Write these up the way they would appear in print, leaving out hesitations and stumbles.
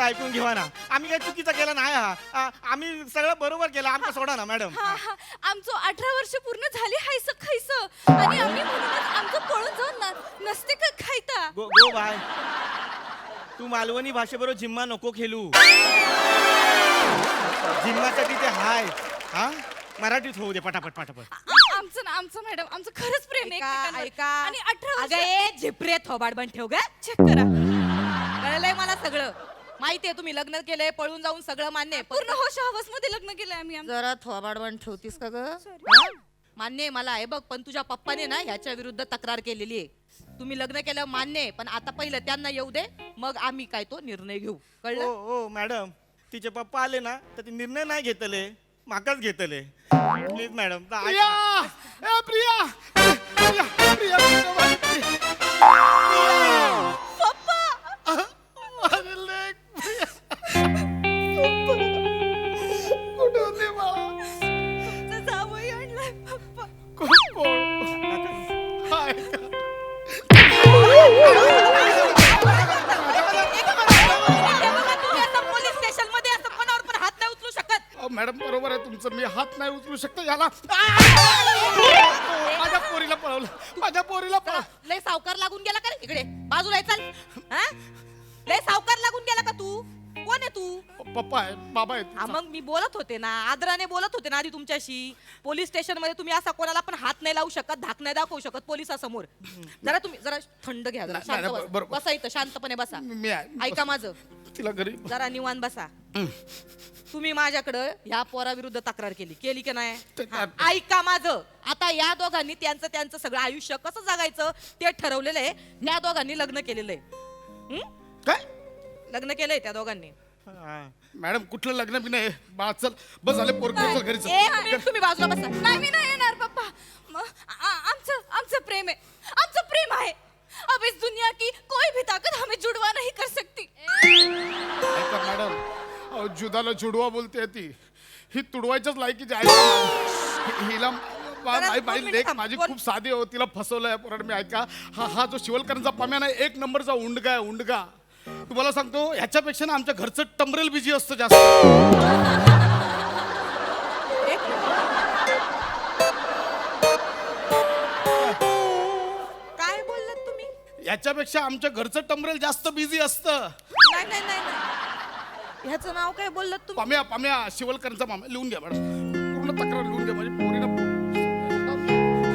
ऐकून घेवा ना. आम्ही काही चुकीचं केलं नाही हा. आम्ही सगळं बरोबर केलं. आमचं सोडा ना मॅडम. आमचं 18 वर्ष पूर्ण झाली हायस खायस आणि आम्ही म्हणूनच आमचं पळून जाऊन नसते का खायता. गो गो बाय. तू मालवणी भाषेबरोबर जिम्मा नको खेळू. जिम्मासाठी ते हाय. हा मराठीत होऊ दे पटापट पटापट. आमचं ना आमचं मॅडम आमचं खरंच प्रेम आहे एकमेकांवर. ऐका आणि 18 अगं ए झिपरे थोबाड बन ठेव ग. चेक करा. कळलंय मला सगळं. माहितीये तुम्ही लग्न केलंय पळून जाऊन सगळं मान्य आहे. पूर्ण होश हवस मध्ये लग्न केलंय आम्ही. जरा थोबाड बन ठेवतीस का ग? मान्य आहे मला आहे बघ, पण तुझ्या पप्पाने ना ह्याच्या विरुद्ध तक्रार केलेली आहे. तुम्ही लग्न केलं मान्य आहे, पण आता पहिलं त्यांना येऊ दे, मग आम्ही काय तो निर्णय घेऊ. कळलं? ओ मॅडम तिचे पप्पा आले ना तर ते निर्णय नाही घेतले, माकाच घेतले. Please madam. प्रिया ए प्रिया प्रिया प्रिया माझे लेक प्रिया. कुठे होते बाळा? तुमचं जावई आणलाय पप्पा. कोण हाय का? तुम्ही असं पोलीस स्टेशन मध्ये असं कोणावर पण हात नाही उचलू शकत. अहो, मॅडम बरोबर आहे तुमचं. मी हात नाही उचलू शकतो याला. माझ्या पोरीला पळवलं. माझ्या पोरीला जरा लय सावकार लागून गेला का रे? इकडे बाजूला ये, चल. हा? लय सावकार लागून गेला का तू? कोण आहे तू? पप्पा आहे बाबा आहे. हा, मग मी बोलत होते ना, आदराने बोलत होते ना आधी तुमच्याशी. पोलीस स्टेशन मध्ये तुम्ही असा कोणाला पण हात नाही लावू शकत, धाक नाही दाखवू शकत पोलिसासमोर. जरा तुम्ही जरा थंड घ्या, जरा नाही, शांत नाही, बसा. बरोबर. बसा इथं शांतपणे बसा. मी आहे. ऐका माझं, तिला घरी जरा निवांत बसा. तुम्ही माझ्याकडं ह्या पोराविरुद्ध तक्रार केली की नाही? हा, ऐका माझं. आता या दोघांनी त्यांचं त्यांचं सगळं आयुष्य कसं जगायचं ते ठरवलेलं आहे. या दोघांनी लग्न केलेलं आहे. काय लग्न केलंय त्या दोघांनी. मॅडम कुठलं लग्न बी नाही. बा चल बस झाले पोर चल घरी चल. तुम्ही बाजूला बसा. नाही मी नाही येणार पप्पा. आमचं आमचं प्रेम आहे. आमचं प्रेम आहे. अब इस दुनिया की कोई भी ताकत हमें जुड़वा नहीं कर सकती. ऐका मॅडम, अहो, जुदाला जुडवा बोलते ती. ही तुडवायच्याच लायकीची आहे. हिला जरा बाई दोन लेख मिनिटं माझी थांब. खूप साधी हो. तिला फसवलंय पोराड मी. ऐका हा जो शिवलकरांचा पम्या ना एक नंबरचा उंडगा आहे उंडगा. तुम्हाला सांगतो ह्याच्यापेक्षा ना आमच्या घरचं टमरेल बिजी असतं जास्त. काय बोललात तुम्ही? याच्यापेक्षा आमच्या घरचं टमरेल जास्त बिझी असतं. नाही नाही नाही नाही. ह्याचं नाव काय बोललात तुम्ही? पम्या पम्या शिवलकरांचा मामा. लिहून घ्या मॅडम, पूर्ण तक्रार लिहून घ्या. माझी पोरीला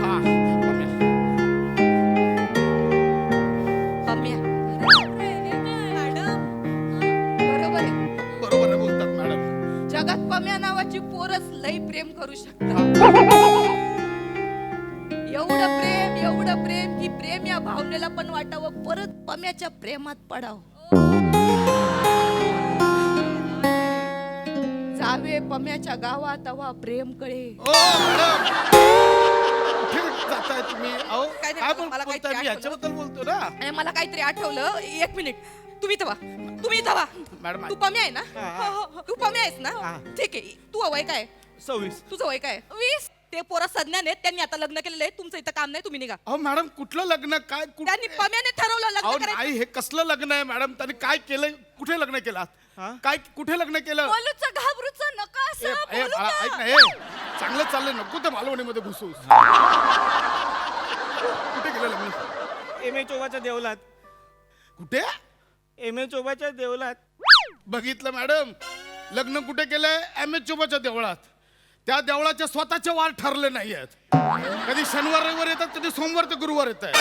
हा पम्या. पम्या. मॅडम बरोबर आहे. बरोबर आहे बोलतात मॅडम. जगात पम्या नावाची पोरच लई प्रेम करू शकतात. एवढं प्रेम की प्रेम या भावनेला पण वाटावं, परत पम्याच्या प्रेमात पडावं. जावे पम्याच्या गावात अवा प्रेम कळे. ओ मॅडम कुठे जाताय तुम्ही? अहो काय नाही, काय मला काहीतरी बोलताय? मी आठवलं. ह्याच्याबद्दल बोलतो ना. आणि मला काहीतरी आठवलं. एक मिनिट. तुम्ही इथं वा. मॅडम, तू पम्या आहे ना? हा. तू पम्या आहेस ना? हा. ठीक आहे. तू वय काय? 26. तुझं वय काय? 20. ते पोरं संज्ञान आहेत, त्यांनी आता लग्न केलेलं आहे. तुमचं इथं काम नाही, तुम्ही निघा. अहो मॅडम कुठलं लग्न काय त्यांनी पम्याने ठरवलं अहो लग्न करायचं. नाही हे कसलं लग्न आहे मॅडम? त्यांनी काय केलंय? कुठे लग्न केलं? हा? काय कुठे लग्न केलं? बोलूचं घाबरूचं नका ए, असं ए, बोलू बाळा, ऐक का? ना. चांगलं चाललंय, नको ते मालवणीमध्ये घुसूस. कुठे केलं लग्न? एम ए चोबाच्या देवलात. कुठे? एम ए चोबाच्या देवलात. बघितलं मॅडम, लग्न कुठे केलंय? एम एच चोबाच्या देवळात. त्या देवळाचे स्वतःचे वार ठरले नाही आहेत. कधी शनिवार रविवार येतात, कधी सोमवार ते गुरुवार येत आहे.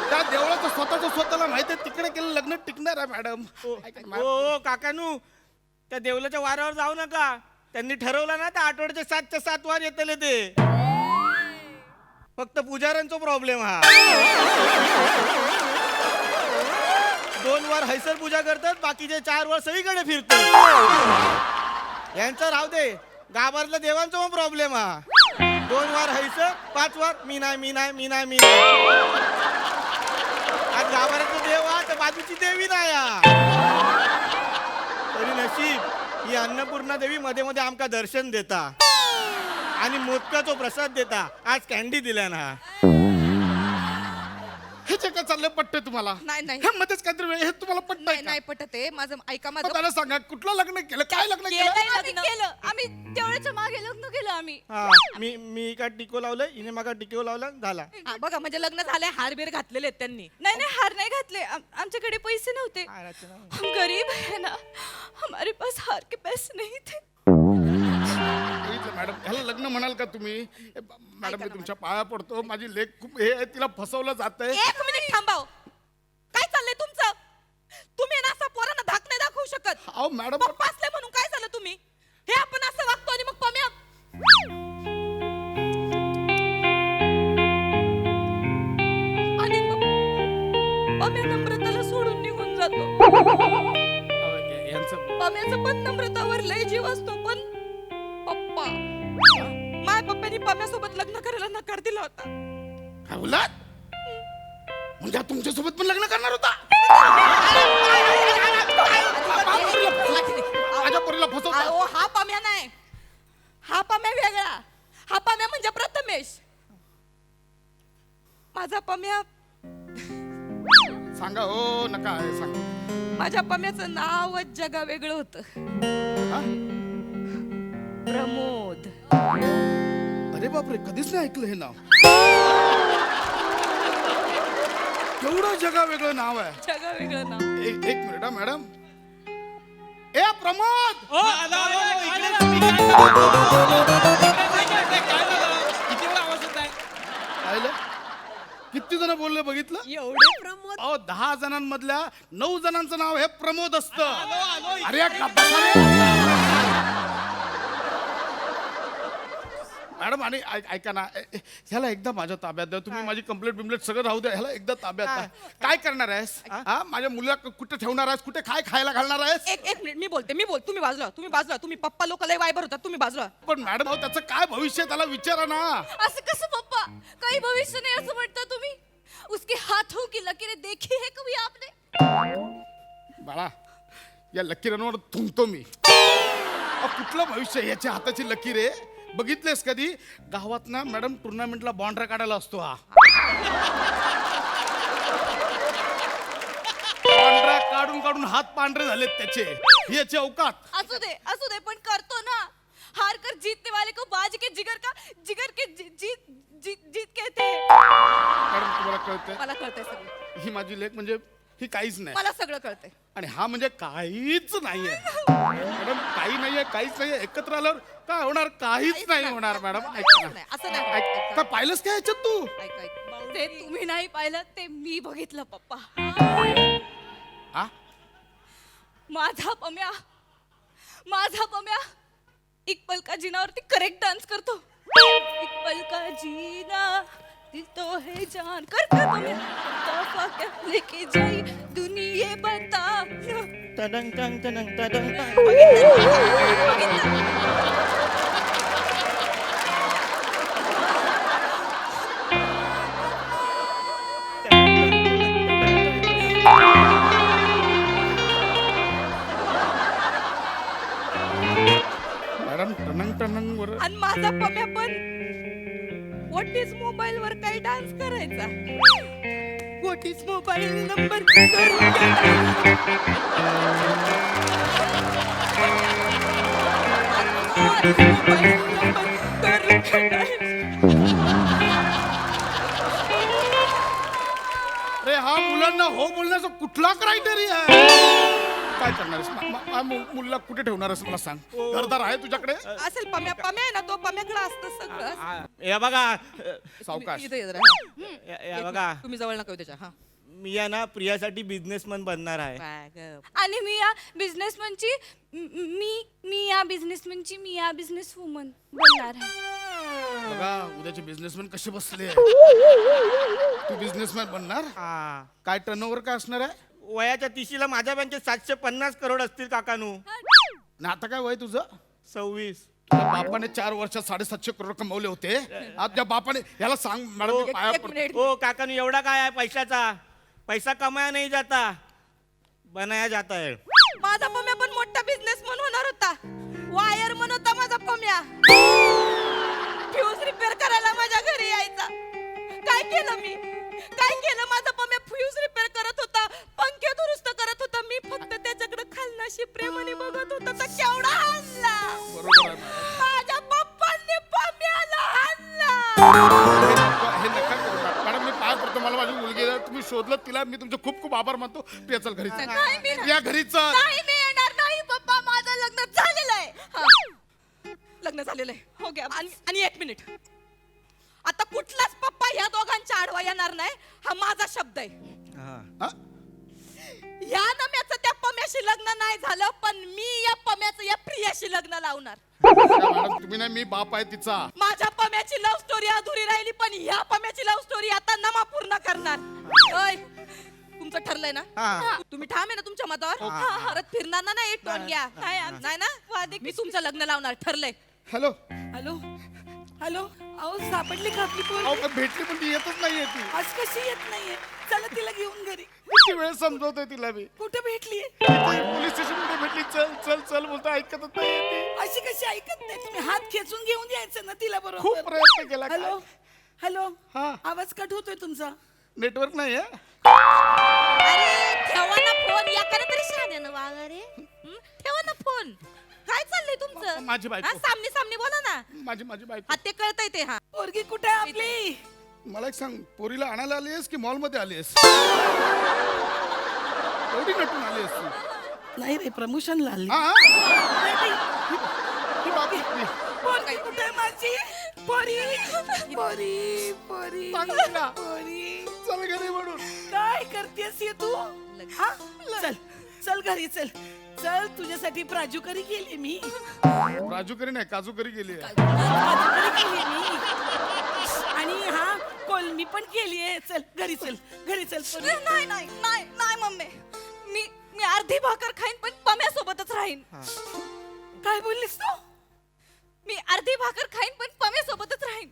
त्या देवळाचं स्वतःला माहिती आहे. तिकडे केलं लग्न टिकणार आहे मॅडम. ऐका ना, ओ काकानू, त्या देवलाच्या वारावर जाऊ नका. त्यांनी ठरवलं ना त्या आठवड्याचे 7च्या 7 वार येतले ते. फक्त पुजाऱ्यांचा प्रॉब्लेम हा. 2 वार हैसर पूजा करतात, बाकीचे 4 वार सगळीकडे फिरतात. यांचं राहू दे. गावातल्या देवांचा पण प्रॉब्लेम हा. 2 वार हैसर, 5 वार मी नाही. आज गावातलं देव हा तर बाजूची देवी नाही हा. तरी नशीब ही अन्नपूर्णा देवी मध्ये मध्ये आमका दर्शन देता आणि मोदकाचा प्रसाद देता. आज कॅन्डी दिल्या ना. हे जे काय चाललंय पटतंय तुम्हाला? नाही. हे मध्येच काहीतरी वेळ हे तुम्हाला पटतंय नाही का? नाही पटत आहे माझं, ऐका मग माझं. त्याला सांगा कुठलं लग्न केलं, काय लग्न केलं? आम्ही केलं, आम्ही तेवढ्याच्या मागे लग्न केलं आम्ही. हा मी का टिको लावलं, हिने मागा टिको लावला, झाला. हा, बघा म्हणजे लग्न झालंय, हारबीर घातलेले आहेत त्यांनी. नाही हार नाही घातले, आमच्याकडे पैसे नव्हते. हम गरीब है ना, हमारे पास हार के पैसे नहीं थे. बघितलं मॅडम, ह्याला लग्न म्हणाल का तुम्ही? मॅडम मी तुमच्या पाया पडतो, माझी लेख खूप हे आहे, तिला फसवलं जातंय. एक मिनिट थांबाव. काय चाललंय तुमचं? तुम्ही ना असं पोरांना धाक नाही दाखवू शकत. अहो मॅडम, पप्पा असले म्हणून काय झालं तुम्ही? हे आपण असं वागतो आणि मग पम्या आणि मग पम्या नम्रताला सोडून निघून जातो. यांचं पम्याचं पण नम्रतावर लय जीव असतो, पण पप्पा माझ्या पप्पानी पम्यासोबत लग्न करायला नकार दिला होता. काय बोललात? म्हणजे तुमच्यासोबत पण लग्न करणार होता? माझ्या पोरीला फसवता? अहो, हा पम्या नाही, हा पम्या वेगळा. हा पम्या म्हणजे प्रथमेश. माझा पम्या, सांगा हो, नका सांगा. माझ्या पम्याचं नावच जगा वेगळं होतं. हा? प्रमोद. अरे बापरे, कधीच नाही ऐकलं हे नाव. केवढं जगा वेगळं नाव आहे. जगा वेगळं नाव. एक मिनिट हा मॅडम. ए प्रमोद, पाहिलं? किती जण बोलले बघितलं? एवढे प्रमोद. अहो 10 जणांमधल्या 9 जणांचं नाव हे प्रमोद असतं. अरे गप्पा रे. मॅडम आणि ऐका ना, ह्याला एकदा माझ्या ताब्यात द्या तुम्ही. माझी कंप्लेंट बिम्प्लेट सगळं राहू द्या, ह्याला एकदा ताब्यात द्या. काय करणार आहेस? हा, माझ्या मुलीला कुठे ठेवणार आहेस? कुठे खायला घालणार आहेस? एक मिनिट, मी बोलते. तुम्ही बाजूला. तुम्ही पप्पा लोक लय वायबर होतात, तुम्ही बाजूला. पण मॅडम, अहो त्याचं काय भविष्य आहे? त्याला विचारा ना. असं कसं पप्पा, काही भविष्य नाही असं म्हणता तुम्ही? उसके हाथों की लकीरें देखी है कभी आपने? बाळा, या लकीरांवर थुंकतो मी. अहो, कुठलं भविष्य आहे? याच्या हाताची लकीर आहे. बघितलेस कधी गावात ना मॅडम टुर्नामेंटला बॉन्ड्रा काढायला असतो हा. बॉन्ड्रा काढून हात पांढरे झालेत त्याचे. याचे अवकात. असू दे पण करतो ना. हार कर जीतने वाले को बाज के जिगर के जीत कहते हैं. मॅडम तुम्हाला कळतंय? मला कळतंय सगळं. ही माझी लेख म्हणजे ही काहीच नाही, मला सगळं कळतंय. आणि हा म्हणजे काहीच नाहीये. मॅडम काहीच नाहीये. एकत्र आल्यावर काय होणार? काहीच नाही होणार मॅडम. ऐका ना. असं नाही. ऐक, काय पाहिलंस काय याच्यात तू? ऐक. ते तुम्ही नाही पाहिलं, ते मी बघितलं पप्पा. हा? माझा पम्या इक्बल का जीनावरती करेक्ट डान्स करतो. इक्बल का जीना दिल तो है जान करता पम्या. तोहफा क्या लेके जाई दुनिया बता. तडंग टंग तडंग तडंग टंग. मॅडम टनंग वर आणि माझा पम्या पण व्हॉट इज मोबाईल वर काही डान्स करायचा. What is mobile number. अरे हा मुलांना हो बोलण्याचा कुठला क्रायटेरिया आहे? काय करणार मुलला कुठे ठेवणार आहेस मला सांग. घरदार आहे तुझ्याकडे? असेल पम्या आहे ना, तो पम्याकडे असतं सगळं. या बघा, सावकाश. इथं ये जरा. या बघा, तुम्ही जवळ नका येऊ त्याच्या. हा मी या ना प्रियासाठी बिझनेसमन बनणार आहे. काय गं. आणि मी या बिझनेसमनची मी या बिझनेस वुमन बनणार आहे. बघा उद्याचे बिझनेसमॅन कसे बसले. तू बिझनेसमॅन बनणार? हा, काय टर्नओव्हर काय असणार आहे? वयाच्या 30ला माझ्या बँकेत 750 करोड असतील काकानू. ना आता काय वय तुझं? 26. तुझ्या बापाने 4 वर्षात 750 करोड कमवले होते. आज त्या बापाने याला सांग मॅडम मी पाया एक पडतो. मिनिट. ओ काकानू, एवढा काय आहे पैशाचा? पैसा कमाया नाही जाता, बनाया जाता है. माझा पम्या पण मोठा बिझनेसमन होणार होता. वायर म्हणत होता माझा पम्या. फ्यूज रिपेअर करायला माझ्या घरी यायचा. काय केलं माझा पम्या हे नका करू मॅडम, मी पाय पडतो, मला माझी मुलगी आहे. तुम्ही शोधलं तिला, मी तुमचे खूप खूप आभार मानतो. प्रिया चल घरी चल. नाही, मी नाही. या घरी चल. नाही मी येणार नाही पप्पा, माझं लग्न झालेलं आहे. लग्न झालेलं आहे. हो गया. आणि 1 मिनिट, आता कुठलाच पप्पा ह्या दोघांच्या आडवा येणार नाही, हा माझा शब्द आहे. हा? या नम्याचं त्या पम्याशी लग्न नाही झालं, पण मी या पम्याचं या प्रियाशी लग्न लावणार. मॅडम तुम्ही नाही, मी बाप आहे तिचा. माझ्या पम्याची लव्ह स्टोरी अधुरी राहिली, पण ह्या पम्याची लव्ह स्टोरी आता नमा पूर्ण करणार. ओय, तुमचं ठरलंय ना? हा. तुम्ही ठाम आहे ना तुमच्या मतावर? परत फिरणार ना नाही टोन घ्या. नाही ना? मी तुमचं लग्न लावणार, ठरलंय. हॅलो. हॅलो हॅलो, अहो सापडली का आपली पोर? अहो पण भेटली, पण ती येतच नाहीये ती. आज कशी येत नाहीये? चला तिला घेऊन घरी. किती वेळ समजवतोय तिला मी. कुठे भेटली? पोलीस स्टेशन मध्ये भेटली. चल चल चल बोलतो, ऐकतच नाहीये ती. अशी कशी ऐकत नाही? तुम्ही हात खेचून घेऊन यायचं ना तिला खूप बरोबर. प्रयत्न केला. हॅलो हॅलो, हा. आवाज कट होतोय तुमचा. नेटवर्क नाहीये. अरे ठेवा ना फोन, याकडे तरी शहाण्यानं वागा रे. ठेवा ना फोन. काय चाललंय तुमचं? माझी बायको. सामने सामने बोला ना. माझी बायको. हा ते कळतंय ते. हा पोरगी कुठे आहे आपली? मला एक सांग, पोरीला आणायला आलीस की मॉल मध्ये आलीस? एवढी नटून आलीस तू? नाही रे, प्रमोशनला आली. हा? नाही, नाही. ही बाप आहे. पोरगी कुठे आहे माझी? पोरी पोरी पोरी सांग तिला. पोरी, चल घरी म्हणून. काय करतेस हे तू? हा? चल चल घरी चल. चल, तुझ्यासाठी प्राजूकरी केली मी. राजूकरी नाही, काजूकरी गेली. प्राजूकरी केली मी. आणि हा कोलमी पण केली आहे. चल घरी चल, घरी चल. पोरी. नाही नाही नाही नाही मम्मी, मी अर्धी भाकर खाईन पण पम्यासोबतच राहीन. काय बोललीस तू? मी अर्धी भाकर खाईन पण पम्यासोबतच राहीन.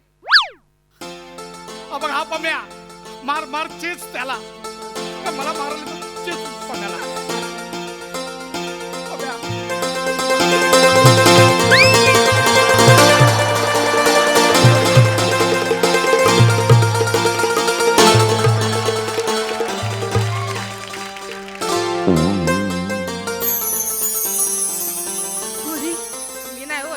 बघ हा पम्या, मार मार चेच त्याला. का मला मारलं तर चेच पम्याला. पम्या. पोरी, मी नाही हो.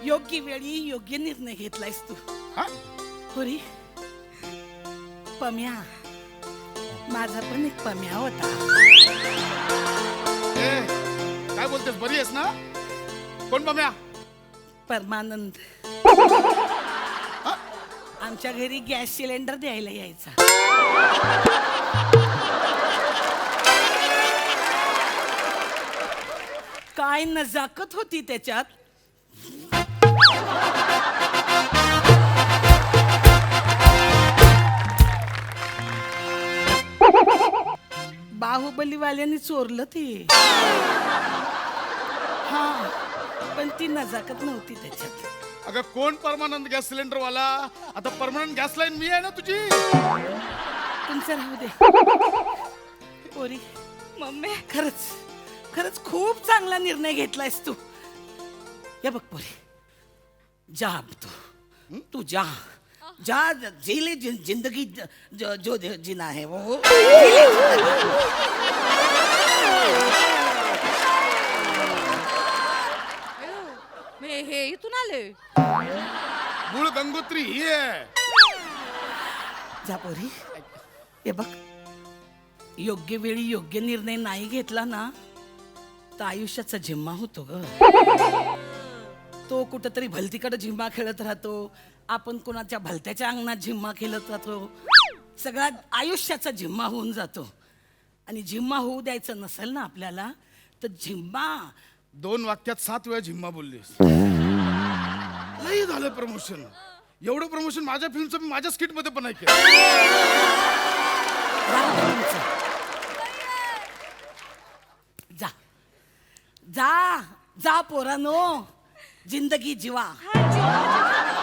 योग्य वेळी योग्य निर्णय घेतलायस तू. हा? पोरी, पम्या, माझा पण एक पम्या होता. ए, काय बोलतेस? बरी आहेस ना? कोण पम्या? परमानंद. आमच्या घरी गॅस सिलेंडर द्यायला यायचा. काय नजाकत होती त्याच्यात. बाहुबलीवाल्यांनी चोरलं ते. हा, पण ती नजाकत नव्हती त्याच्यात. अगं कोण परमानंद गॅस सिलेंडर वाला? आता परमानंट गॅस लाईन मी आहे ना तुझी. तुमचं राहू दे. पोरी, मम्मी खरंच खरंच खूप चांगला निर्णय घेतलायस तू. हे बघ पोरी, जा अब तू जा जा, जी ले जिंदगी जो जीना है वो जी ले जिंदगी. मी हे इथून आले. मूळ गंगोत्री ही आहे. जा पोरी. हे बघ, योग्य वेळी योग्य निर्णय नाही घेतला ना तर आयुष्याचा झिम्मा होतो ग. तो कुठंतरी भलतीकडे झिम्मा खेळत राहतो, आपण कोणाच्या भलत्याच्या अंगणात झिम्मा खेळत राहतो. सगळा आयुष्याचा झिम्मा होऊन जातो. आणि झिम्मा होऊ द्यायचं नसेल ना आपल्याला तर झिम्मा. 2 वाक्यात 7 वेळा झिम्मा बोललीस. नाही झालं प्रमोशन. एवढं प्रमोशन माझ्या फिल्मचं मी माझ्या स्किट मध्ये पण नाही केलं. राहू दे तुमचं. जा जा जा पोरानो, जिंदगी जीवा. हा, जीवा, जीवा.